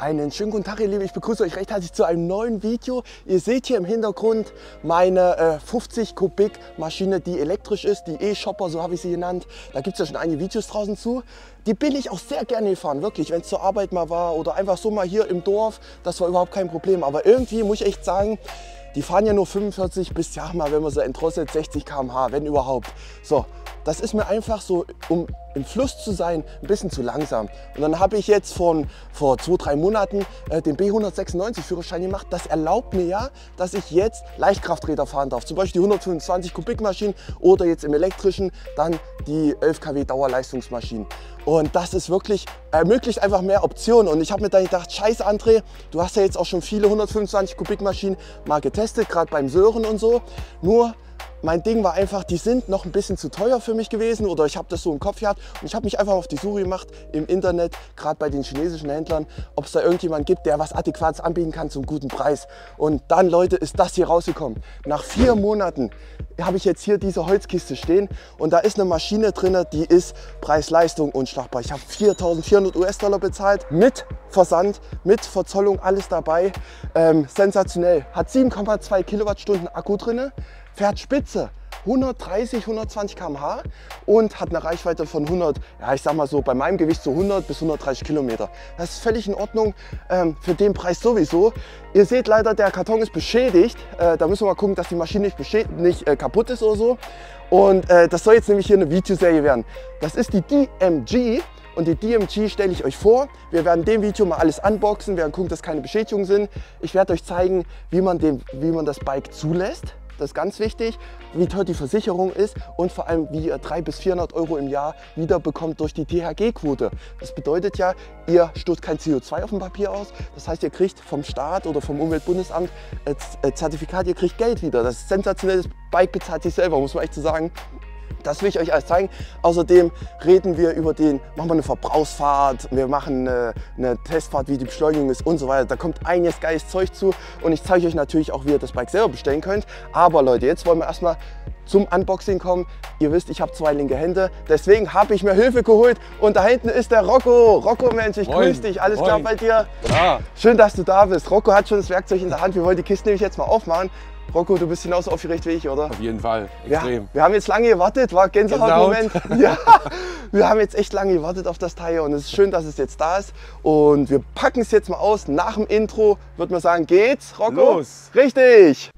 Einen schönen guten Tag, ihr Lieben. Ich begrüße euch recht herzlich zu einem neuen Video. Ihr seht hier im Hintergrund meine 50 Kubik Maschine, die elektrisch ist, die E-Shopper, so habe ich sie genannt. Da gibt es ja schon einige Videos draußen zu. Die bin ich auch sehr gerne gefahren, wirklich, wenn es zur Arbeit mal war oder einfach so mal hier im Dorf. Das war überhaupt kein Problem. Aber irgendwie muss ich echt sagen, die fahren ja nur 45 bis, ja mal, wenn man so entdrosselt, 60 km/h, wenn überhaupt. So, das ist mir einfach so, um im Fluss zu sein, ein bisschen zu langsam. Und dann habe ich jetzt vor 2-3 Monaten den B196 Führerschein gemacht. Das erlaubt mir ja, dass ich jetzt Leichtkrafträder fahren darf. Zum Beispiel die 125 Kubik Maschinen oder jetzt im elektrischen dann die 11 kW Dauerleistungsmaschinen. Und das ist wirklich, ermöglicht einfach mehr Optionen. Und ich habe mir dann gedacht, scheiße André, du hast ja jetzt auch schon viele 125 Kubik Maschinen mal getestet, gerade beim Sören und so. Nur mein Ding war einfach, die sind noch ein bisschen zu teuer für mich gewesen oder ich habe das so im Kopf gehabt und ich habe mich einfach auf die Suche gemacht im Internet, gerade bei den chinesischen Händlern, ob es da irgendjemand gibt, der was Adäquates anbieten kann zum guten Preis. Und dann, Leute, ist das hier rausgekommen. Nach 4 Monaten habe ich jetzt hier diese Holzkiste stehen und da ist eine Maschine drin, die ist Preis-Leistung unschlagbar. Ich habe 4.400 US-Dollar bezahlt mit Versand, mit Verzollung, alles dabei. Sensationell. Hat 7,2 Kilowattstunden Akku drin. Fährt spitze, 130, 120 km/h und hat eine Reichweite von 100, ja ich sag mal so, bei meinem Gewicht so 100 bis 130 Kilometer. Das ist völlig in Ordnung, für den Preis sowieso. Ihr seht leider, der Karton ist beschädigt. Da müssen wir mal gucken, dass die Maschine nicht kaputt ist oder so. Und das soll jetzt nämlich hier eine Videoserie werden. Das ist die DMG. Und die DMG stelle ich euch vor. Wir werden in dem Video mal alles unboxen, wir werden gucken, dass keine Beschädigungen sind. Ich werde euch zeigen, wie man das Bike zulässt. Das ist ganz wichtig, wie teuer die Versicherung ist und vor allem, wie ihr 300 bis 400 Euro im Jahr wieder bekommt durch die THG-Quote. Das bedeutet ja, ihr stoßt kein CO2 auf dem Papier aus. Das heißt, ihr kriegt vom Staat oder vom Umweltbundesamt Zertifikat, ihr kriegt Geld wieder. Das ist sensationell, das Bike bezahlt sich selber, muss man echt so sagen. Das will ich euch alles zeigen. Außerdem reden wir machen wir eine Verbrauchsfahrt, wir machen eine Testfahrt, wie die Beschleunigung ist und so weiter. Da kommt einiges geiles Zeug zu und ich zeige euch natürlich auch, wie ihr das Bike selber bestellen könnt. Aber Leute, jetzt wollen wir erstmal zum Unboxing kommen. Ihr wisst, ich habe 2 linke Hände, deswegen habe ich mir Hilfe geholt und da hinten ist der Rocco. Rocco, Mensch, ich grüße dich. Alles klar bei dir? Ja. Schön, dass du da bist. Rocco hat schon das Werkzeug in der Hand. Wir wollen die Kiste nämlich jetzt mal aufmachen. Rocco, du bist genauso aufgeregt wie ich, oder? Auf jeden Fall, extrem. Ja, wir haben jetzt lange gewartet, war Gänsehaut-Moment. Ja, wir haben jetzt echt lange gewartet auf das Teil und es ist schön, dass es jetzt da ist. Und wir packen es jetzt mal aus. Nach dem Intro würde man sagen, geht's, Rocco? Los! Richtig!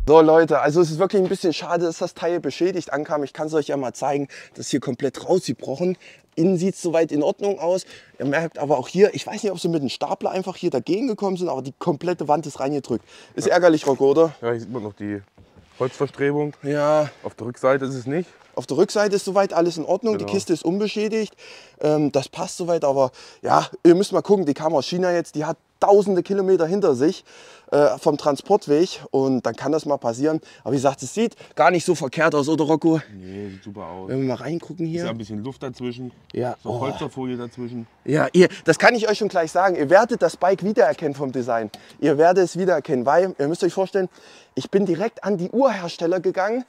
So Leute, also es ist wirklich ein bisschen schade, dass das Teil beschädigt ankam. Ich kann es euch ja mal zeigen, das ist hier komplett rausgebrochen. Innen sieht es soweit in Ordnung aus. Ihr merkt aber auch hier, ich weiß nicht, ob sie mit dem Stapler einfach hier dagegen gekommen sind, aber die komplette Wand ist reingedrückt. Ist ärgerlich, Rocco, oder? Ja, hier sieht man noch die Holzverstrebung. Ja. Auf der Rückseite ist es nicht. Auf der Rückseite ist soweit alles in Ordnung, Genau. Die Kiste ist unbeschädigt, das passt soweit, aber ja, ihr müsst mal gucken, die kam aus China jetzt, die hat tausende Kilometer hinter sich vom Transportweg und dann kann das mal passieren. Aber wie gesagt, es sieht gar nicht so verkehrt aus, oder Rocco? Nee, sieht super aus. Wenn wir mal reingucken hier. Ist ja ein bisschen Luft dazwischen, Ja. so Polsterfolie dazwischen. Ja, das kann ich euch schon gleich sagen. Ihr werdet das Bike wiedererkennen vom Design. Ihr werdet es wiedererkennen, weil, ihr müsst euch vorstellen, ich bin direkt an die Urhersteller gegangen,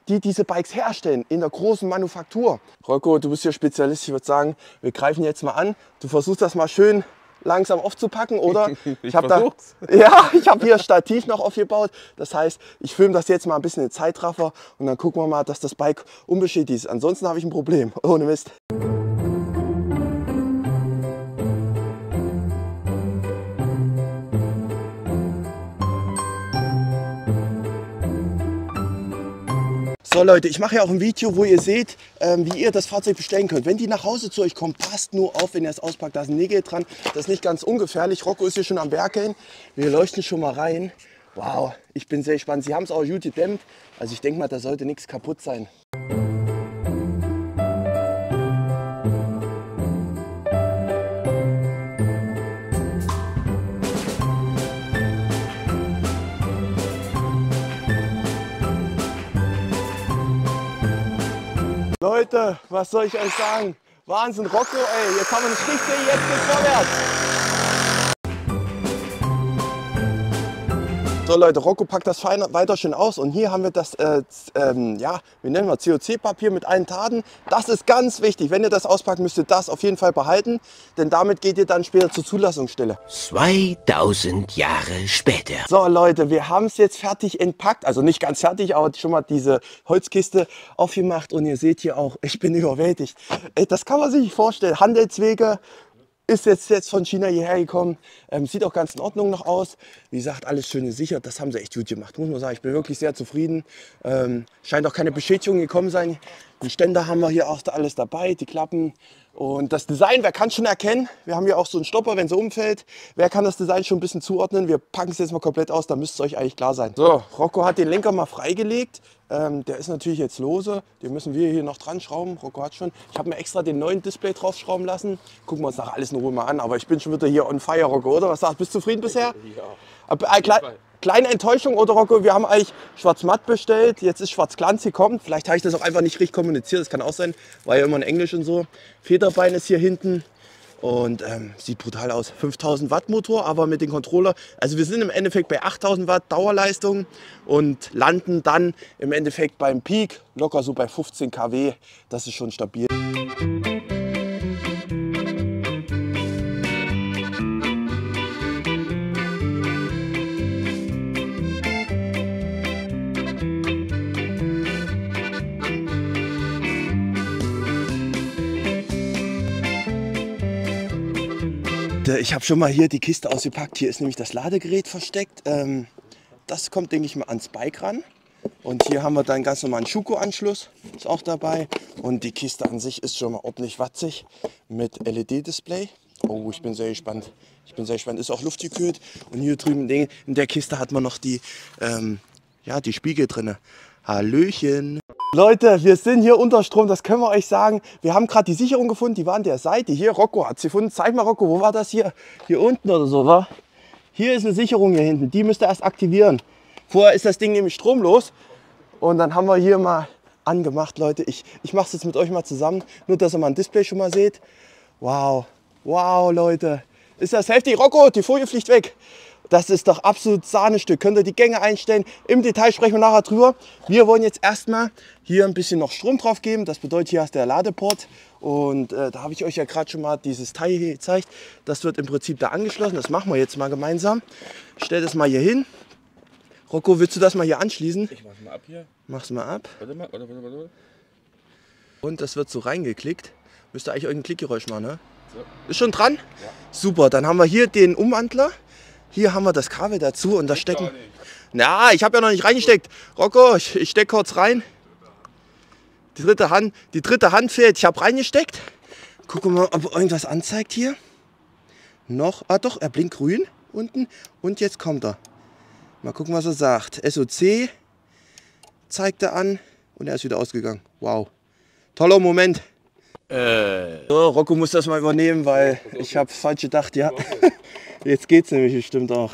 die diese Bikes herstellen, in der großen Manufaktur. Rocco, du bist hier Spezialist, ich würde sagen, wir greifen jetzt mal an. Du versuchst das mal schön langsam aufzupacken, oder? Ich habe hier Stativ noch aufgebaut. Das heißt, ich filme das jetzt mal ein bisschen in Zeitraffer und dann gucken wir mal, dass das Bike unbeschädigt ist. Ansonsten habe ich ein Problem, ohne Mist. So Leute, ich mache ja auch ein Video, wo ihr seht, wie ihr das Fahrzeug bestellen könnt. Wenn die nach Hause zu euch kommen, passt nur auf, wenn ihr es auspackt, da ist ein Nägel dran. Das ist nicht ganz ungefährlich. Rocco ist hier schon am Werkeln. Wir leuchten schon mal rein. Wow, ich bin sehr gespannt. Sie haben es auch gut gedämmt. Also ich denke mal, da sollte nichts kaputt sein. Leute, was soll ich euch sagen? Wahnsinn, Rocco, ey, jetzt haben wir eine Stichsäge, jetzt geht's vorwärts. So Leute, Rocco packt das weiter schön aus und hier haben wir das, ja, wie nennen wir COC-Papier mit allen Taten. Das ist ganz wichtig, wenn ihr das auspackt, müsst ihr das auf jeden Fall behalten, denn damit geht ihr dann später zur Zulassungsstelle. 2000 Jahre später. So Leute, wir haben es jetzt fertig entpackt, also nicht ganz fertig, aber schon mal diese Holzkiste aufgemacht und ihr seht hier auch, ich bin überwältigt. Das kann man sich nicht vorstellen, Handelswege. Ist jetzt von China hierher gekommen, sieht auch ganz in Ordnung noch aus. Wie gesagt, alles schön gesichert, das haben sie echt gut gemacht, muss man sagen. Ich bin wirklich sehr zufrieden. Scheint auch keine Beschädigung gekommen sein. Die Ständer haben wir hier auch alles dabei, die Klappen. Und das Design, wer kann schon erkennen? Wir haben hier auch so einen Stopper, wenn es umfällt. Wer kann das Design schon ein bisschen zuordnen? Wir packen es jetzt mal komplett aus, da müsste es euch eigentlich klar sein. So, Rocco hat den Lenker mal freigelegt. Der ist natürlich jetzt lose. Den müssen wir hier noch dran schrauben. Rocco hat schon. Ich habe mir extra den neuen Display drauf schrauben lassen. Gucken wir uns nachher alles in Ruhe mal an. Aber ich bin schon wieder hier on fire, Rocco, oder? Was sagst du? Bist du zufrieden bisher? Ja. Kleine Enttäuschung, oder Rocco? Wir haben eigentlich schwarz-matt bestellt. Jetzt ist schwarz-glanz gekommen. Vielleicht habe ich das auch einfach nicht richtig kommuniziert. Das kann auch sein. War ja immer in Englisch und so. Federbein ist hier hinten. Und sieht brutal aus. 5000 Watt Motor, aber mit dem Controller. Also wir sind im Endeffekt bei 8000 Watt Dauerleistung und landen dann im Endeffekt beim Peak locker so bei 15 kW. Das ist schon stabil. Ich habe schon mal hier die Kiste ausgepackt. Hier ist nämlich das Ladegerät versteckt. Das kommt, denke ich mal, ans Bike ran. Und hier haben wir dann ganz normalen Schuko-Anschluss, ist auch dabei. Und die Kiste an sich ist schon mal ordentlich watzig mit LED-Display. Oh, ich bin sehr gespannt. Ist auch luftgekühlt. Und hier drüben in der Kiste hat man noch die, ja, die Spiegel drin. Hallöchen. Leute, wir sind hier unter Strom, das können wir euch sagen. Wir haben gerade die Sicherung gefunden, die war an der Seite. Hier, Rocco hat sie gefunden. Zeig mal, Rocco, wo war das hier? Hier unten oder so, wa? Hier ist eine Sicherung hier hinten, die müsst ihr erst aktivieren. Vorher ist das Ding nämlich stromlos. Und dann haben wir hier mal angemacht, Leute. Ich mache es jetzt mit euch mal zusammen, nur dass ihr mal ein Display schon mal seht. Wow, wow, Leute. Ist das heftig? Rocco, die Folie fliegt weg. Das ist doch absolut Sahnestück. Könnt ihr die Gänge einstellen. Im Detail sprechen wir nachher drüber. Wir wollen jetzt erstmal hier ein bisschen noch Strom drauf geben. Das bedeutet, hier hast du der Ladeport. Und da habe ich euch ja gerade schon mal dieses Teil hier gezeigt. Das wird im Prinzip da angeschlossen. Das machen wir jetzt mal gemeinsam. Stell das mal hier hin. Rocco, willst du das mal hier anschließen? Ich mach's mal ab hier. Mach's mal ab. Warte mal, warte. Und das wird so reingeklickt. Müsste eigentlich irgendein Klickgeräusch machen, ne? So. Ist schon dran? Ja. Super, dann haben wir hier den Umwandler. Hier haben wir das Kabel dazu und das stecken. Na, ich habe ja noch nicht reingesteckt. Rocco, ich stecke kurz rein. Die dritte Hand fehlt. Ich habe reingesteckt. Gucken wir mal, ob irgendwas anzeigt hier. Noch. Ah doch, er blinkt grün unten. Und jetzt kommt er. Mal gucken, was er sagt. SOC zeigt er an und er ist wieder ausgegangen. Wow. Toller Moment. So, Rocco muss das mal übernehmen, weil ich habe falsch gedacht, ja. Jetzt geht's nämlich bestimmt auch.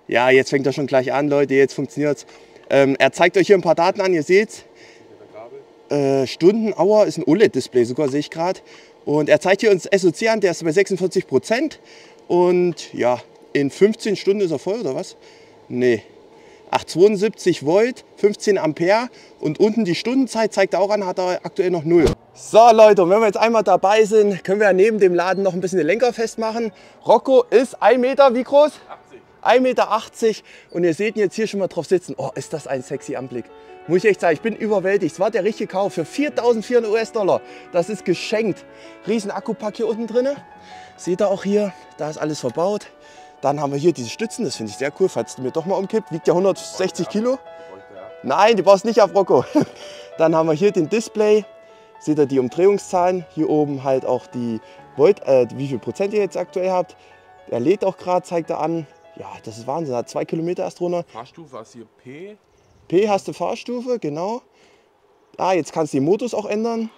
Ja, jetzt fängt er schon gleich an, Leute, jetzt funktioniert's. Er zeigt euch hier ein paar Daten an, ihr seht's. Stunden, Hour ist ein OLED-Display, sogar sehe ich gerade. Und er zeigt hier uns SOC an, der ist bei 46%. Und ja, in 15 Stunden ist er voll, oder was? Nee. Ach, 72 Volt, 15 Ampere. Und unten die Stundenzeit zeigt er auch an, hat er aktuell noch 0. So Leute, und wenn wir jetzt einmal dabei sind, können wir ja neben dem Laden noch ein bisschen den Lenker festmachen. Rocco ist 1 Meter, wie groß? 1,80 Meter. Und ihr seht ihn jetzt hier schon mal drauf sitzen. Oh, ist das ein sexy Anblick. Muss ich echt sagen, ich bin überwältigt. Es war der richtige Kauf für 4.400 US-Dollar. Das ist geschenkt. Riesen Akkupack hier unten drin. Seht ihr auch hier, da ist alles verbaut. Dann haben wir hier diese Stützen, das finde ich sehr cool, falls du mir doch mal umkippt. Wiegt ja 160 Kilo. Nein, die baust nicht ab, Rocco. Dann haben wir hier den Display. Seht ihr die Umdrehungszahlen. Hier oben halt auch die Volt, wie viel Prozent ihr jetzt aktuell habt. Er lädt auch gerade, zeigt er an. Ja, das ist Wahnsinn. Hat 2 Kilometer erst runter. Fahrstufe hast hier P. P hast du Fahrstufe, genau. Ah, jetzt kannst du die Modus auch ändern.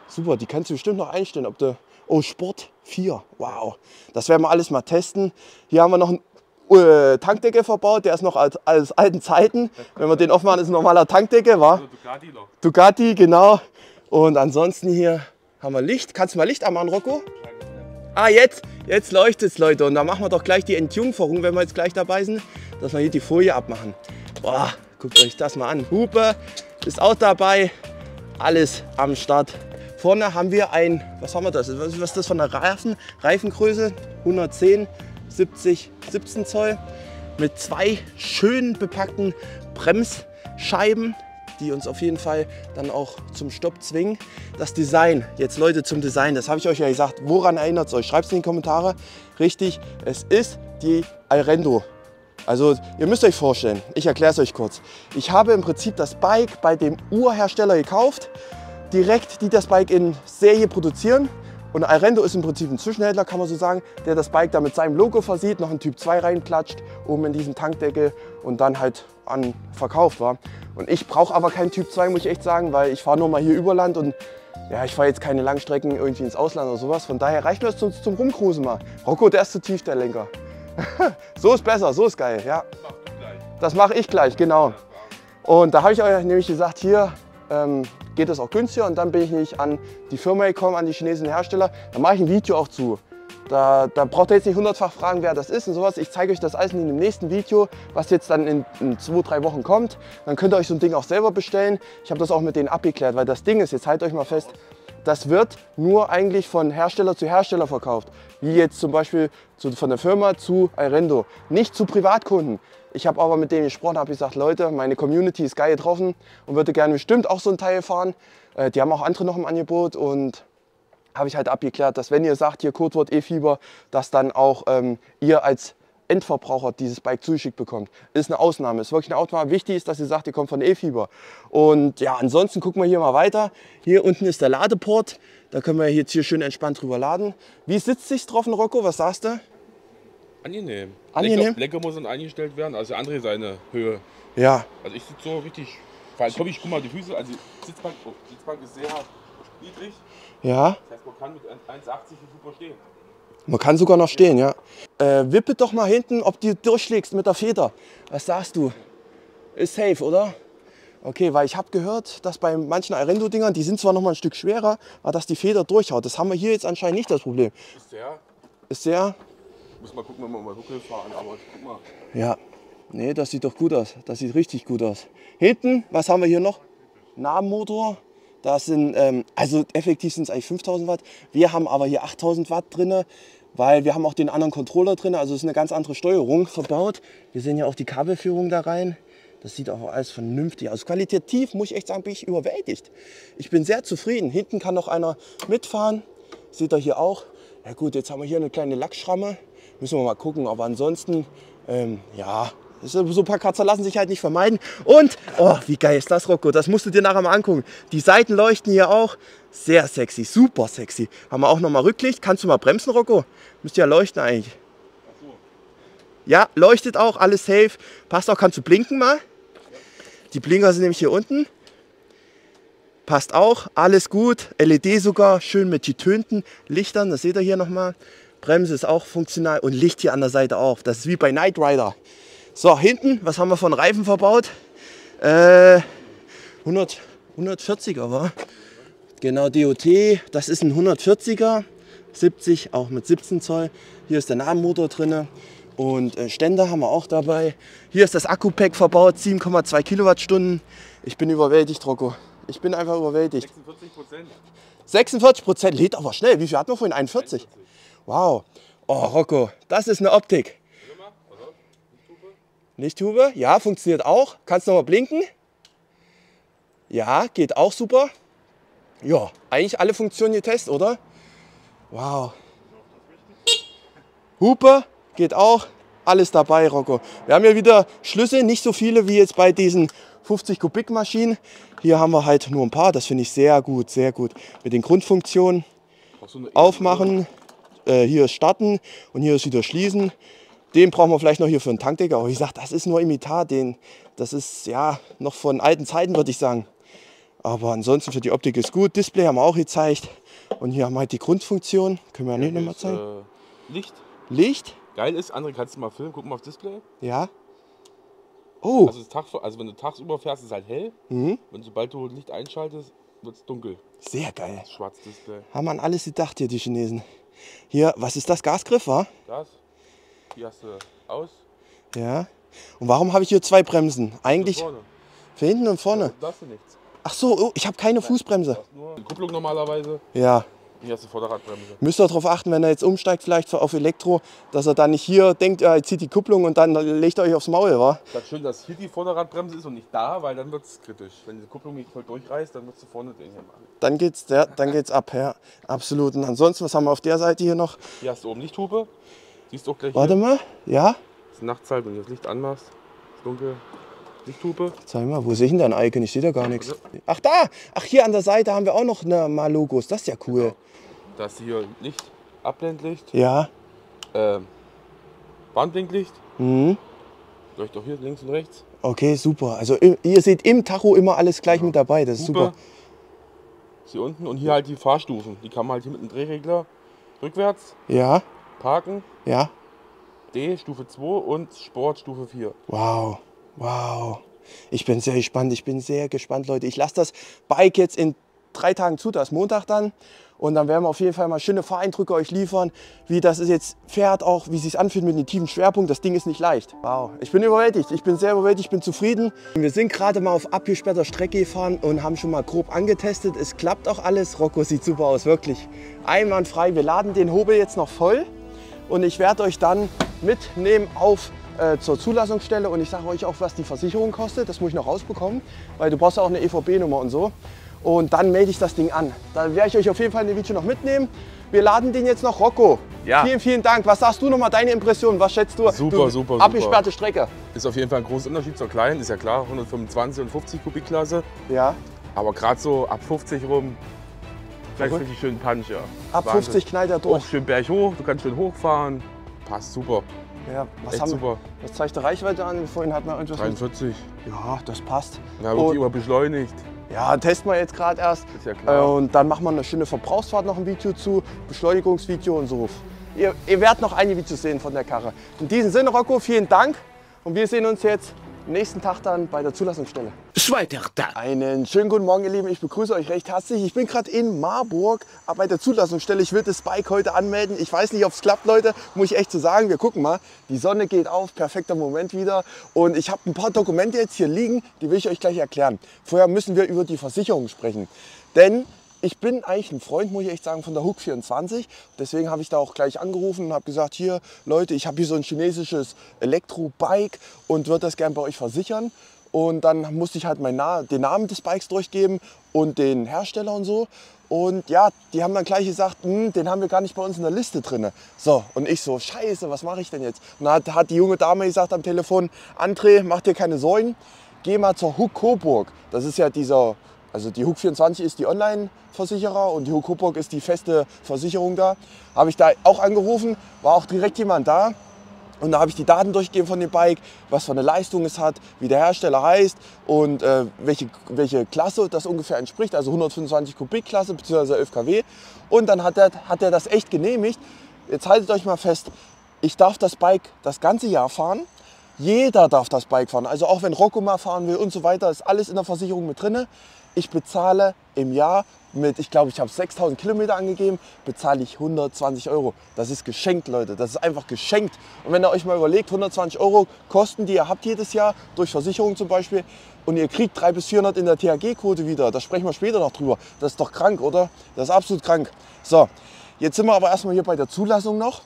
Super, die kannst du bestimmt noch einstellen. Ob du, oh, Sport 4. Wow. Das werden wir alles mal testen. Hier haben wir noch einen Tankdeckel verbaut. Der ist noch aus alten Zeiten. Wenn wir den aufmachen, ist ein normaler Tankdeckel. War? Also Ducati, genau. Und ansonsten hier haben wir Licht. Kannst du mal Licht anmachen, Rocco? Ah, jetzt leuchtet es, Leute. Und da machen wir doch gleich die Entjungferung, wenn wir jetzt gleich dabei sind. dass wir hier die Folie abmachen. Boah, guckt euch das mal an. Hupe ist auch dabei. Alles am Start. Vorne haben wir ein, was haben wir das? Was ist das von der Reifengröße? 110, 70, 17 Zoll. Mit 2 schön bepackten Bremsscheiben, die uns auf jeden Fall dann auch zum Stopp zwingen. Das Design, jetzt Leute zum Design, das habe ich euch ja gesagt. Woran erinnert es euch? Schreibt es in die Kommentare. Richtig, es ist die Alrendo. Also ihr müsst euch vorstellen, ich erkläre es euch kurz. Ich habe im Prinzip das Bike bei dem Urhersteller gekauft, direkt die das Bike in Serie produzieren. Und Alrendo ist im Prinzip ein Zwischenhändler, kann man so sagen, der das Bike da mit seinem Logo versieht, noch ein Typ 2 reinklatscht, oben in diesen Tankdeckel und dann halt an verkauft war. Und ich brauche aber keinen Typ 2, muss ich echt sagen, weil ich fahre nur mal hier über Land und ja, ich fahre jetzt keine Langstrecken irgendwie ins Ausland oder sowas. Von daher reicht mir das zum Rumcruisen mal. Rocco, der ist zu tief, der Lenker. So ist besser, so ist geil, ja. Das mache ich gleich, genau. Und da habe ich euch nämlich gesagt, hier geht es auch günstiger und dann bin ich nicht an die Firma gekommen, an die chinesischen Hersteller. Da mache ich ein Video auch zu. Da braucht ihr jetzt nicht 100-fach fragen, wer das ist und sowas. Ich zeige euch das alles in dem nächsten Video, was jetzt dann in 2-3 Wochen kommt. Dann könnt ihr euch so ein Ding auch selber bestellen. Ich habe das auch mit denen abgeklärt, weil das Ding ist, jetzt haltet euch mal fest, das wird nur eigentlich von Hersteller zu Hersteller verkauft. Wie jetzt zum Beispiel von der Firma zu Alrendo, nicht zu Privatkunden. Ich habe aber mit denen gesprochen, habe gesagt, Leute, meine Community ist geil getroffen und würde gerne bestimmt auch so ein Teil fahren. Die haben auch andere noch im Angebot und habe ich halt abgeklärt, dass wenn ihr sagt, hier Codewort E-Fieber, dass dann auch ihr als Endverbraucher dieses Bike zugeschickt bekommt. Ist eine Ausnahme, ist wirklich eine Ausnahme. Wichtig ist, dass ihr sagt, ihr kommt von E-Fieber. Und ja, ansonsten gucken wir hier mal weiter. Hier unten ist der Ladeport, da können wir jetzt hier schön entspannt drüber laden. Wie sitzt sich's drauf, Rocco? Was sagst du? Angenehm. Angenehm? Lenker muss dann eingestellt werden, also André seine Höhe. Ja. Also ich sitze so richtig, weil ich guck mal die Füße, also die Sitzbank ist sehr niedrig. Ja. Das heißt, man kann mit 1,80 super stehen. Man kann sogar noch stehen, ja. Wippe doch mal hinten, ob du durchschlägst mit der Feder. Was sagst du? Ist safe, oder? Okay, weil ich habe gehört, dass bei manchen Alrendo-Dingern, die sind zwar noch mal ein Stück schwerer, aber dass die Feder durchhaut. Das haben wir hier jetzt anscheinend nicht das Problem. Ist der? Ist der? Muss mal gucken, wenn wir mal Huckel fahren, aber guck mal. Ja. Nee, das sieht doch gut aus. Das sieht richtig gut aus. Hinten, was haben wir hier noch? Nabenmotor. Das sind, also effektiv sind es eigentlich 5000 Watt. Wir haben aber hier 8000 Watt drin, weil wir haben auch den anderen Controller drin. Also es ist eine ganz andere Steuerung verbaut. Wir sehen ja auch die Kabelführung da rein. Das sieht auch alles vernünftig aus. Qualitativ muss ich echt sagen, bin ich überwältigt. Ich bin sehr zufrieden. Hinten kann noch einer mitfahren. Seht ihr hier auch. Ja gut, jetzt haben wir hier eine kleine Lackschramme. Müssen wir mal gucken. Aber ansonsten, ja, so ein paar Kratzer lassen sich halt nicht vermeiden. Und, oh, wie geil ist das, Rocco? Das musst du dir nachher mal angucken. Die Seiten leuchten hier auch. Sehr sexy, super sexy. Haben wir auch noch mal Rücklicht. Kannst du mal bremsen, Rocco? Müsste ja leuchten eigentlich. Ja, leuchtet auch, alles safe. Passt auch, kannst du blinken mal? Die Blinker sind nämlich hier unten. Passt auch, alles gut. LED sogar, schön mit getönten Lichtern. Das seht ihr hier nochmal. Bremse ist auch funktional und Licht hier an der Seite auch. Das ist wie bei Knight Rider. So, hinten, was haben wir von Reifen verbaut? 140er war. Genau, DOT, das ist ein 140er. 70, auch mit 17 Zoll. Hier ist der Nabenmotor drin. Und Ständer haben wir auch dabei. Hier ist das Akku-Pack verbaut, 7,2 Kilowattstunden. Ich bin überwältigt, Rocco. Ich bin einfach überwältigt. 46%. 46%, lädt aber schnell. Wie viel hatten wir vorhin? 41? Wow. Oh, Rocco, das ist eine Optik. Lichthube? Ja, funktioniert auch. Kannst du noch mal blinken? Ja, geht auch super. Ja, eigentlich alle Funktionen getestet, oder? Wow. Hupe? Geht auch. Alles dabei, Rocco. Wir haben ja wieder Schlüssel, nicht so viele wie jetzt bei diesen 50 Kubik Maschinen. Hier haben wir halt nur ein paar. Das finde ich sehr gut, sehr gut. Mit den Grundfunktionen. Aufmachen, hier ist starten und hier ist wieder schließen. Den brauchen wir vielleicht noch hier für einen Tankdeckel. Aber wie gesagt, das ist nur Imitat. Das ist ja noch von alten Zeiten, würde ich sagen. Aber ansonsten für die Optik ist gut. Display haben wir auch gezeigt. Und hier haben wir halt die Grundfunktion. Können wir ja nicht nochmal zeigen. Licht. Licht. Geil ist, André, kannst du mal filmen, guck mal aufs Display. Ja. Oh. Also wenn du tagsüber fährst, ist es halt hell. Sobald du Licht einschaltest, wird es dunkel. Sehr geil. Das schwarze Display. Haben an alles gedacht hier, die Chinesen. Hier, was ist das? Gasgriff, wa? Gas. Hier hast du aus. Ja. Und warum habe ich hier zwei Bremsen? Eigentlich Vorne. für hinten und vorne. Da hast du nichts. Ach so, oh, ich habe keine Fußbremse. Du hast nur die Kupplung normalerweise. Ja. Hier hast du Vorderradbremse. Müsst ihr darauf achten, wenn er jetzt umsteigt vielleicht auf Elektro, dass er dann nicht hier denkt, er zieht die Kupplung und dann legt er euch aufs Maul, wa? Das ist schön, dass hier die Vorderradbremse ist und nicht da, weil dann wird es kritisch. Wenn die Kupplung nicht voll durchreißt, dann wirst du vorne den hier machen. Dann geht's ab, ja, absolut. Und ansonsten, was haben wir auf der Seite hier noch? Hier hast du oben Lichthupe. Siehst du auch gleich Warte hier. mal, ja? Das ist nachts halt, wenn du das Licht anmachst. Ist dunkel. Lichthupe. Zeig mal, wo sehe ich denn dein Icon? Ich sehe da gar nichts. Ach da! Ach, hier an der Seite haben wir auch noch mal Logos. Das ist ja cool. Da ist hier Licht, Abblendlicht, Ja. Warnblinklicht. Mhm. Leuchtet auch hier links und rechts. Okay, super. Also ihr seht im Tacho immer alles gleich mit dabei. Das ist Hupe. super. Ist hier unten und hier halt die Fahrstufen. Die kann man halt hier mit einem Drehregler rückwärts Ja, parken. ja. D, Stufe 2 und Sport, Stufe 4. Wow, wow. Ich bin sehr gespannt, Leute. Ich lasse das Bike jetzt in 3 Tagen zu, das ist Montag dann. Und dann werden wir auf jeden Fall mal schöne Fahreindrücke euch liefern, wie das jetzt fährt, auch wie es sich anfühlt mit einem tiefen Schwerpunkt. Das Ding ist nicht leicht. Wow, ich bin überwältigt, ich bin sehr überwältigt, ich bin zufrieden. Wir sind gerade mal auf abgesperrter Strecke gefahren und haben schon mal grob angetestet. Es klappt auch alles. Rocco sieht super aus, wirklich einwandfrei. Wir laden den Hobel jetzt noch voll und ich werde euch dann mitnehmen auf zur Zulassungsstelle und ich sage euch auch, was die Versicherung kostet. Das muss ich noch rausbekommen, weil du brauchst ja auch eine EVB-Nummer und so. Und dann melde ich das Ding an. Da werde ich euch auf jeden Fall in dem Video noch mitnehmen. Wir laden den jetzt noch. Rocco, Ja. vielen, vielen Dank. Was sagst du nochmal, deine Impression? Was schätzt du? Super, super. Abgesperrte Strecke. Ist auf jeden Fall ein großer Unterschied zur kleinen, ist ja klar, 125 und 50 Kubikklasse. Ja. Aber gerade so ab 50 rum, vielleicht Verrückt. richtig schön Punch, ja. Ab Wahnsinn. 50 knallt er durch. Auch schön berghoch, du kannst schön hochfahren. Passt super, Ja, was, echt super. was zeigt die Reichweite an? Vorhin hat man irgendwas. 43. Ja, das passt. Ja, wird die immer beschleunigt. Ja, testen wir jetzt gerade erst. Ist ja klar. Und dann machen wir eine schöne Verbrauchsfahrt noch ein Video zu, Beschleunigungsvideo und so. Ihr werdet noch einige Videos sehen von der Karre. In diesem Sinne, Rocco, vielen Dank. Und wir sehen uns jetzt am nächsten Tag dann bei der Zulassungsstelle. Zweiter Tag. Einen schönen guten Morgen, ihr Lieben. Ich begrüße euch recht herzlich. Ich bin gerade in Marburg bei der Zulassungsstelle. Ich will das Bike heute anmelden. Ich weiß nicht, ob es klappt, Leute. Muss ich echt so sagen. Wir gucken mal. Die Sonne geht auf. Perfekter Moment wieder. Und ich habe ein paar Dokumente jetzt hier liegen. Die will ich euch gleich erklären. Vorher müssen wir über die Versicherung sprechen. Denn ich bin eigentlich ein Freund, muss ich echt sagen, von der Hook 24. Deswegen habe ich da auch gleich angerufen und habe gesagt, hier Leute, ich habe hier so ein chinesisches Elektro-Bike und würde das gerne bei euch versichern. Und dann musste ich halt den Namen des Bikes durchgeben und den Hersteller und so. Und ja, die haben dann gleich gesagt, den haben wir gar nicht bei uns in der Liste drin. So, und ich so, scheiße, was mache ich denn jetzt? Und dann hat die junge Dame gesagt am Telefon, André, mach dir keine Sorgen, geh mal zur Hook Coburg. Das ist ja also die Hook 24 ist die Online-Versicherer und die Hook Coburg ist die feste Versicherung da. Habe ich da auch angerufen, war auch direkt jemand da. Und da habe ich die Daten durchgegeben von dem Bike, was für eine Leistung es hat, wie der Hersteller heißt und welche Klasse das ungefähr entspricht, also 125 Kubik Klasse bzw. 11 kW. Und dann hat er das echt genehmigt. Jetzt haltet euch mal fest, ich darf das Bike das ganze Jahr fahren. Jeder darf das Bike fahren, also auch wenn Rocco mal fahren will und so weiter, ist alles in der Versicherung mit drin. Ich bezahle im Jahr mit, ich glaube, ich habe 6000 Kilometer angegeben, bezahle ich 120 Euro. Das ist geschenkt, Leute. Das ist einfach geschenkt. Und wenn ihr euch mal überlegt, 120 Euro Kosten, die ihr habt jedes Jahr, durch Versicherung zum Beispiel, und ihr kriegt 300 bis 400 in der THG-Quote wieder, da sprechen wir später noch drüber. Das ist doch krank, oder? Das ist absolut krank. So, jetzt sind wir aber erstmal hier bei der Zulassung noch.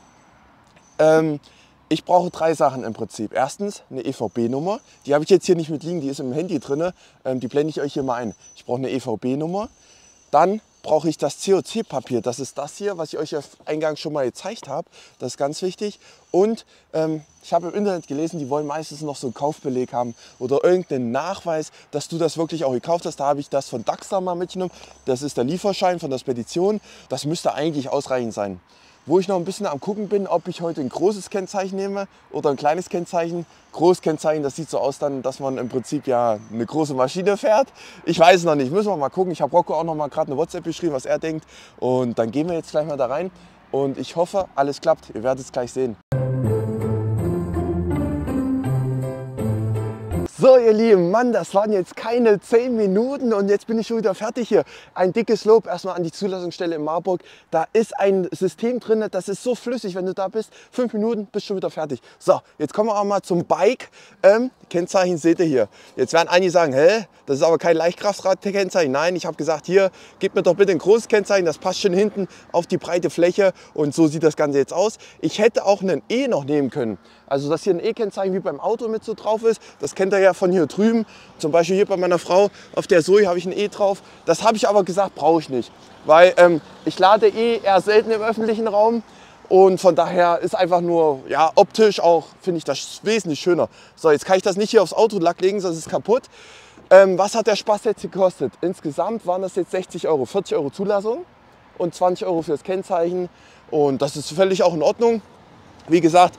Ich brauche 3 Sachen im Prinzip. Erstens eine EVB-Nummer. Die habe ich jetzt hier nicht mit liegen, die ist im Handy drin. Die blende ich euch hier mal ein. Ich brauche eine EVB-Nummer. Dann brauche ich das COC-Papier. Das ist das hier, was ich euch ja eingangs schon mal gezeigt habe. Das ist ganz wichtig. Und ich habe im Internet gelesen, die wollen meistens noch so einen Kaufbeleg haben oder irgendeinen Nachweis, dass du das wirklich auch gekauft hast. Da habe ich das von Daxter mal mitgenommen. Das ist der Lieferschein von der Spedition. Das müsste eigentlich ausreichend sein. Wo ich noch ein bisschen am gucken bin, ob ich heute ein großes Kennzeichen nehme oder ein kleines Kennzeichen. Großes Kennzeichen, das sieht so aus dann, dass man im Prinzip ja eine große Maschine fährt. Ich weiß es noch nicht, müssen wir mal gucken. Ich habe Rocco auch noch mal gerade eine WhatsApp geschrieben, was er denkt. Und dann gehen wir jetzt gleich mal da rein. Und ich hoffe, alles klappt. Ihr werdet es gleich sehen. So ihr Lieben, Mann, das waren jetzt keine 10 Minuten und jetzt bin ich schon wieder fertig hier. Ein dickes Lob erstmal an die Zulassungsstelle in Marburg. Da ist ein System drin, das ist so flüssig, wenn du da bist, 5 Minuten bist du schon wieder fertig. So, jetzt kommen wir auch mal zum Bike. Kennzeichen seht ihr hier. Jetzt werden einige sagen, hä, das ist aber kein Leichtkraftrad-Kennzeichen. Nein, ich habe gesagt, hier, gebt mir doch bitte ein großes Kennzeichen, das passt schon hinten auf die breite Fläche und so sieht das Ganze jetzt aus. Ich hätte auch einen E noch nehmen können. Also dass hier ein E-Kennzeichen wie beim Auto mit so drauf ist, das kennt ihr ja von hier drüben. Zum Beispiel hier bei meiner Frau auf der Zoe habe ich ein E drauf. Das habe ich aber gesagt, brauche ich nicht. Weil ich lade eher selten im öffentlichen Raum. Und von daher ist einfach nur, ja, optisch auch, finde ich das wesentlich schöner. So, jetzt kann ich das nicht hier aufs Autolack legen, sonst ist es kaputt. Was hat der Spaß jetzt gekostet? Insgesamt waren das jetzt 60 Euro, 40 Euro Zulassung und 20 Euro fürs Kennzeichen. Und das ist völlig auch in Ordnung. Wie gesagt,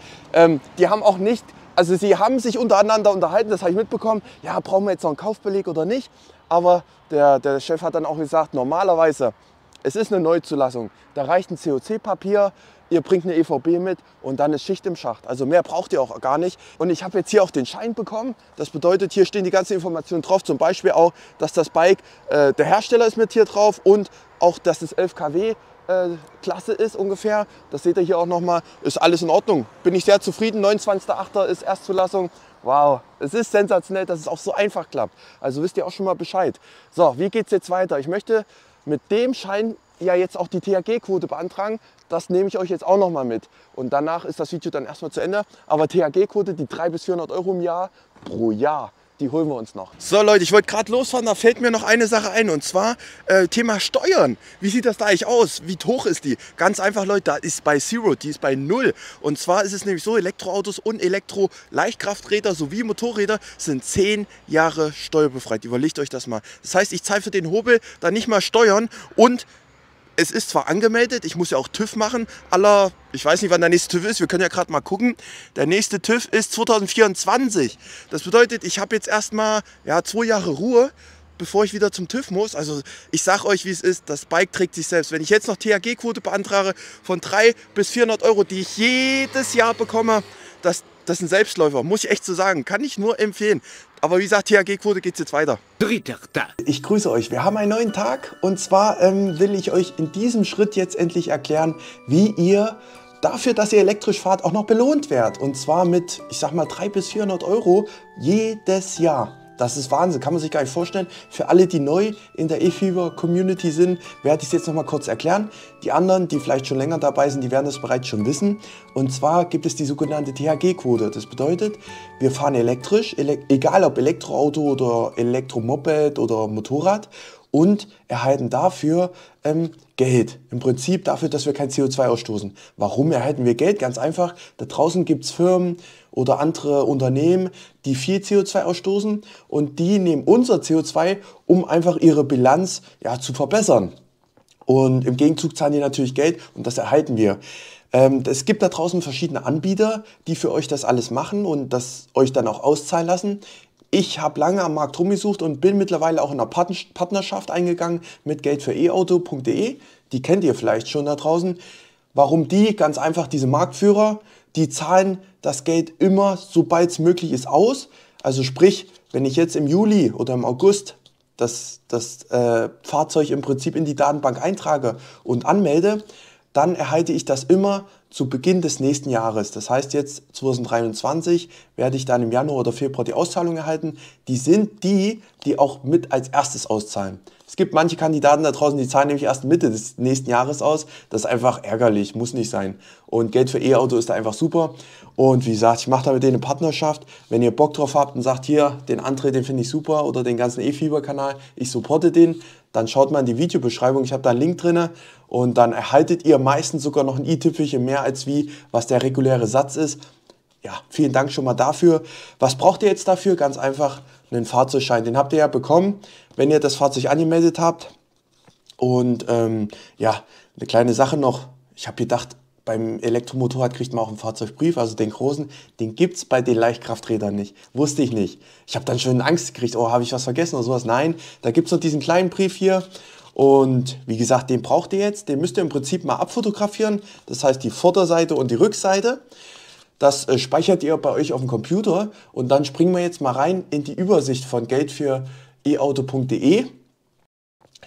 die haben auch nicht, also sie haben sich untereinander unterhalten, das habe ich mitbekommen. Ja, brauchen wir jetzt noch einen Kaufbeleg oder nicht? Aber der Chef hat dann auch gesagt, normalerweise, es ist eine Neuzulassung. Da reicht ein COC-Papier, ihr bringt eine EVB mit und dann ist Schicht im Schacht. Also mehr braucht ihr auch gar nicht. Und ich habe jetzt hier auch den Schein bekommen. Das bedeutet, hier stehen die ganzen Informationen drauf. Zum Beispiel auch, dass das Bike, der Hersteller ist mit hier drauf und auch, dass es 11 kW Klasse ist ungefähr. Das seht ihr hier auch nochmal. Ist alles in Ordnung. Bin ich sehr zufrieden. 29.08. ist Erstzulassung. Wow, es ist sensationell, dass es auch so einfach klappt. Also wisst ihr auch schon mal Bescheid. So, wie geht es jetzt weiter? Ich möchte mit dem Schein ja jetzt auch die THG-Quote beantragen. Das nehme ich euch jetzt auch nochmal mit. Und danach ist das Video dann erstmal zu Ende. Aber THG-Quote, die 300 bis 400 Euro im Jahr pro Jahr. Die holen wir uns noch. So Leute, ich wollte gerade losfahren, da fällt mir noch eine Sache ein und zwar Thema Steuern. Wie sieht das da eigentlich aus? Wie hoch ist die? Ganz einfach Leute, da ist bei Zero, die ist bei 0. Und zwar ist es nämlich so, Elektroautos und Elektro-Leichtkrafträder sowie Motorräder sind 10 Jahre steuerbefreit. Überlegt euch das mal. Das heißt, ich zahle für den Hobel dann nicht mal Steuern und es ist zwar angemeldet, ich muss ja auch TÜV machen, ich weiß nicht, wann der nächste TÜV ist, wir können ja gerade mal gucken. Der nächste TÜV ist 2024. Das bedeutet, ich habe jetzt erstmal 2 Jahre Ruhe, bevor ich wieder zum TÜV muss. Also ich sage euch, wie es ist, das Bike trägt sich selbst. Wenn ich jetzt noch THG-Quote beantrage von 300 bis 400 Euro, die ich jedes Jahr bekomme, das ist ein Selbstläufer, muss ich echt so sagen. Kann ich nur empfehlen. Aber wie gesagt, THG-Quote geht es jetzt weiter. Ich grüße euch. Wir haben einen neuen Tag und zwar will ich euch in diesem Schritt jetzt endlich erklären, wie ihr dafür, dass ihr elektrisch fahrt, auch noch belohnt werdet. Und zwar mit, ich sag mal, 300 bis 400 Euro jedes Jahr. Das ist Wahnsinn, kann man sich gar nicht vorstellen. Für alle, die neu in der eFever-Community sind, werde ich es jetzt noch mal kurz erklären. Die anderen, die vielleicht schon länger dabei sind, die werden das bereits schon wissen. Und zwar gibt es die sogenannte THG-Quote. Das bedeutet, wir fahren elektrisch, egal ob Elektroauto oder Elektromoped oder Motorrad, und erhalten dafür Geld. Im Prinzip dafür, dass wir kein CO2 ausstoßen. Warum erhalten wir Geld? Ganz einfach, da draußen gibt es Firmen oder andere Unternehmen, die viel CO2 ausstoßen und die nehmen unser CO2, um einfach ihre Bilanz zu verbessern. Und im Gegenzug zahlen die natürlich Geld und das erhalten wir. Es gibt da draußen verschiedene Anbieter, die für euch das alles machen und das euch dann auch auszahlen lassen. Ich habe lange am Markt rumgesucht und bin mittlerweile auch in einer Partnerschaft eingegangen mit geldfüreauto.de. Die kennt ihr vielleicht schon da draußen. Warum die? Ganz einfach, diese Marktführer, die zahlen das Geld immer, sobald es möglich ist, aus. Also sprich, wenn ich jetzt im Juli oder im August das Fahrzeug im Prinzip in die Datenbank eintrage und anmelde, dann erhalte ich das immer zu Beginn des nächsten Jahres. Das heißt jetzt 2023 werde ich dann im Januar oder Februar die Auszahlung erhalten. Die sind die auch mit als erstes auszahlen. Es gibt manche Kandidaten da draußen, die zahlen nämlich erst Mitte des nächsten Jahres aus. Das ist einfach ärgerlich, muss nicht sein. Und Geld für E-Auto ist da einfach super. Und wie gesagt, ich mache da mit denen eine Partnerschaft. Wenn ihr Bock drauf habt und sagt, hier, den André, den finde ich super oder den ganzen eFever-Kanal, ich supporte den, dann schaut mal in die Videobeschreibung, ich habe da einen Link drin und dann erhaltet ihr meistens sogar noch ein i-Tüpfelchen mehr als was der reguläre Satz ist. Ja, vielen Dank schon mal dafür. Was braucht ihr jetzt dafür? Ganz einfach einen Fahrzeugschein. Den habt ihr ja bekommen, wenn ihr das Fahrzeug angemeldet habt. Und eine kleine Sache noch. Ich habe gedacht, beim Elektromotorrad kriegt man auch einen Fahrzeugbrief, also den großen. Den gibt es bei den Leichtkrafträdern nicht. Wusste ich nicht. Ich habe dann schon Angst gekriegt, oh, habe ich was vergessen oder sowas. Nein, da gibt es noch diesen kleinen Brief hier. Und wie gesagt, den braucht ihr jetzt. Den müsst ihr im Prinzip mal abfotografieren. Das heißt die Vorderseite und die Rückseite. Das speichert ihr bei euch auf dem Computer und dann springen wir jetzt mal rein in die Übersicht von geldfüreauto.de.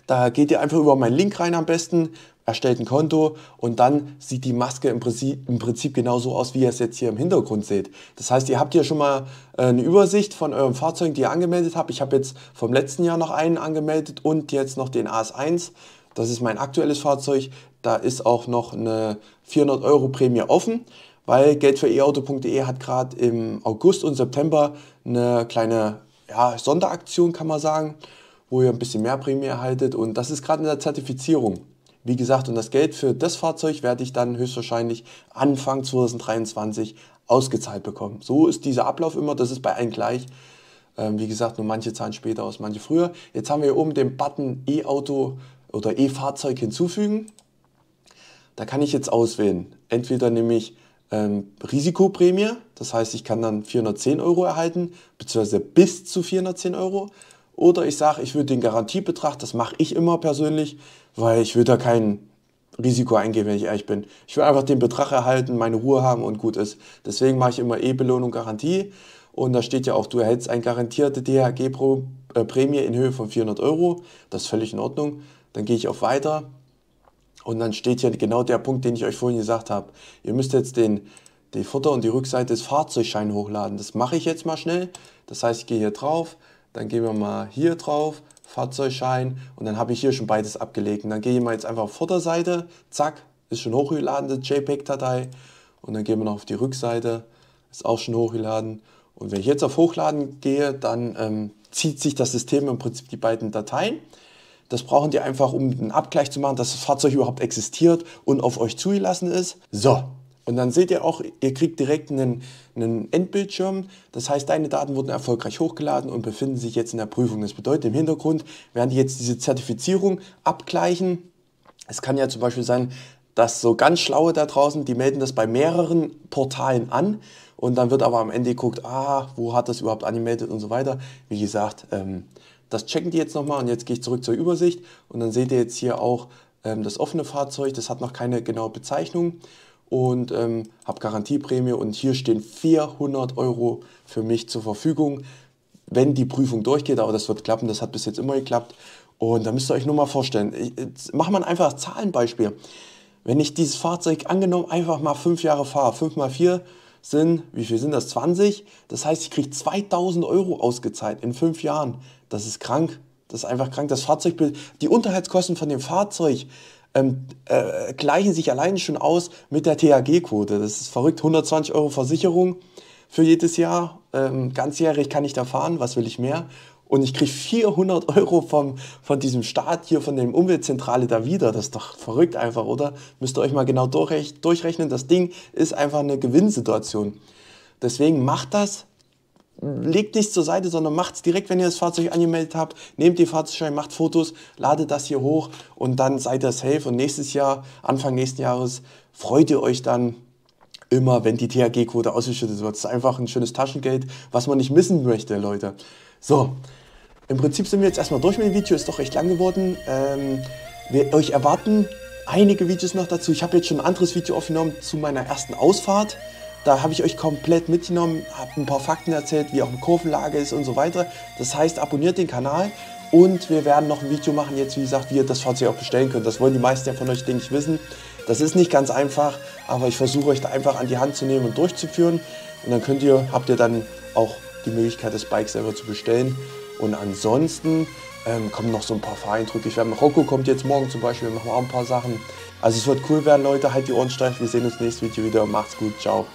Da geht ihr einfach über meinen Link rein am besten, erstellt ein Konto und dann sieht die Maske im Prinzip genauso aus, wie ihr es jetzt hier im Hintergrund seht. Das heißt, ihr habt hier schon mal eine Übersicht von euren Fahrzeugen, die ihr angemeldet habt. Ich habe jetzt vom letzten Jahr noch einen angemeldet und jetzt noch den AS1. Das ist mein aktuelles Fahrzeug. Da ist auch noch eine 400 € Prämie offen, weil geldfüreauto.de hat gerade im August und September eine kleine Sonderaktion, kann man sagen, wo ihr ein bisschen mehr Prämie erhaltet und das ist gerade in der Zertifizierung. Wie gesagt, und das Geld für das Fahrzeug werde ich dann höchstwahrscheinlich Anfang 2023 ausgezahlt bekommen. So ist dieser Ablauf immer, das ist bei allen gleich. Wie gesagt, nur manche zahlen später aus, manche früher. Jetzt haben wir hier oben den Button E-Auto oder E-Fahrzeug hinzufügen. Da kann ich jetzt auswählen. Entweder nehme ich Risikoprämie, das heißt, ich kann dann 410 € erhalten, beziehungsweise bis zu 410 €. Oder ich sage, ich würde den Garantiebetrag, das mache ich immer persönlich, weil ich will da kein Risiko eingehen, wenn ich ehrlich bin. Ich will einfach den Betrag erhalten, meine Ruhe haben und gut ist. Deswegen mache ich immer E-Belohnung Garantie. Und da steht ja auch, du erhältst eine garantierte DHG-Prämie in Höhe von 400 €. Das ist völlig in Ordnung. Dann gehe ich auf Weiter. Und dann steht hier genau der Punkt, den ich euch vorhin gesagt habe. Ihr müsst jetzt die Vorder- und die Rückseite des Fahrzeugscheins hochladen. Das mache ich jetzt mal schnell. Das heißt, ich gehe hier drauf, dann gehen wir mal hier drauf, Fahrzeugschein und dann habe ich hier schon beides abgelegt. Und dann gehe ich mal jetzt einfach auf Vorderseite, zack, ist schon hochgeladen, die JPEG-Datei. Und dann gehen wir noch auf die Rückseite, ist auch schon hochgeladen. Und wenn ich jetzt auf Hochladen gehe, dann zieht sich das System im Prinzip die beiden Dateien. Das brauchen die einfach, um einen Abgleich zu machen, dass das Fahrzeug überhaupt existiert und auf euch zugelassen ist. So, und dann seht ihr auch, ihr kriegt direkt einen Endbildschirm. Das heißt, deine Daten wurden erfolgreich hochgeladen und befinden sich jetzt in der Prüfung. Das bedeutet, im Hintergrund werden die jetzt diese Zertifizierung abgleichen. Es kann ja zum Beispiel sein, dass so ganz Schlaue da draußen, die melden das bei mehreren Portalen an. Und dann wird aber am Ende geguckt, wo hat das überhaupt angemeldet und so weiter. Wie gesagt, das checken die jetzt nochmal und jetzt gehe ich zurück zur Übersicht. Und dann seht ihr jetzt hier auch das offene Fahrzeug, das hat noch keine genaue Bezeichnung. Und habe Garantieprämie und hier stehen 400 € für mich zur Verfügung, wenn die Prüfung durchgeht, aber das wird klappen, das hat bis jetzt immer geklappt. Und da müsst ihr euch nur mal vorstellen, jetzt machen wir einfach ein Zahlenbeispiel. Wenn ich dieses Fahrzeug angenommen einfach mal 5 Jahre fahre, 5 mal 4 sind, wie viel sind das, 20? Das heißt, ich kriege 2000 € ausgezahlt in 5 Jahren. Das ist krank, das ist einfach krank. Das Fahrzeugbild, die Unterhaltskosten von dem Fahrzeug gleichen sich alleine schon aus mit der THG-Quote. Das ist verrückt, 120 € Versicherung für jedes Jahr. Ganzjährig kann ich da fahren, was will ich mehr? Und ich kriege 400 € von diesem Staat hier, von der Umweltzentrale da wieder. Das ist doch verrückt einfach, oder? Müsst ihr euch mal genau durchrechnen. Das Ding ist einfach eine Gewinnsituation. Deswegen macht das. Legt nichts zur Seite, sondern macht es direkt, wenn ihr das Fahrzeug angemeldet habt. Nehmt die Fahrzeugschein, macht Fotos, ladet das hier hoch und dann seid ihr safe. Und nächstes Jahr, Anfang nächsten Jahres, freut ihr euch dann immer, wenn die THG-Quote ausgeschüttet wird. Das ist einfach ein schönes Taschengeld, was man nicht missen möchte, Leute. So, im Prinzip sind wir jetzt erstmal durch mit dem Video. Ist doch recht lang geworden. Wir euch erwarten einige Videos noch dazu. Ich habe jetzt schon ein anderes Video aufgenommen zu meiner ersten Ausfahrt. Da habe ich euch komplett mitgenommen, habe ein paar Fakten erzählt, wie auch eine Kurvenlage ist und so weiter. Das heißt, abonniert den Kanal und wir werden noch ein Video machen, jetzt wie gesagt, wie ihr das Fahrzeug auch bestellen könnt. Das wollen die meisten ja von euch, denke ich, wissen. Das ist nicht ganz einfach, aber ich versuche euch da einfach an die Hand zu nehmen und durchzuführen. Und dann habt ihr dann auch die Möglichkeit, das Bike selber zu bestellen. Und ansonsten kommen noch so ein paar Fahreindrücke. Rocco kommt jetzt morgen zum Beispiel, wir machen auch ein paar Sachen. Also es wird cool werden, Leute, halt die Ohren steif. Wir sehen uns nächstes Video wieder. Macht's gut, ciao.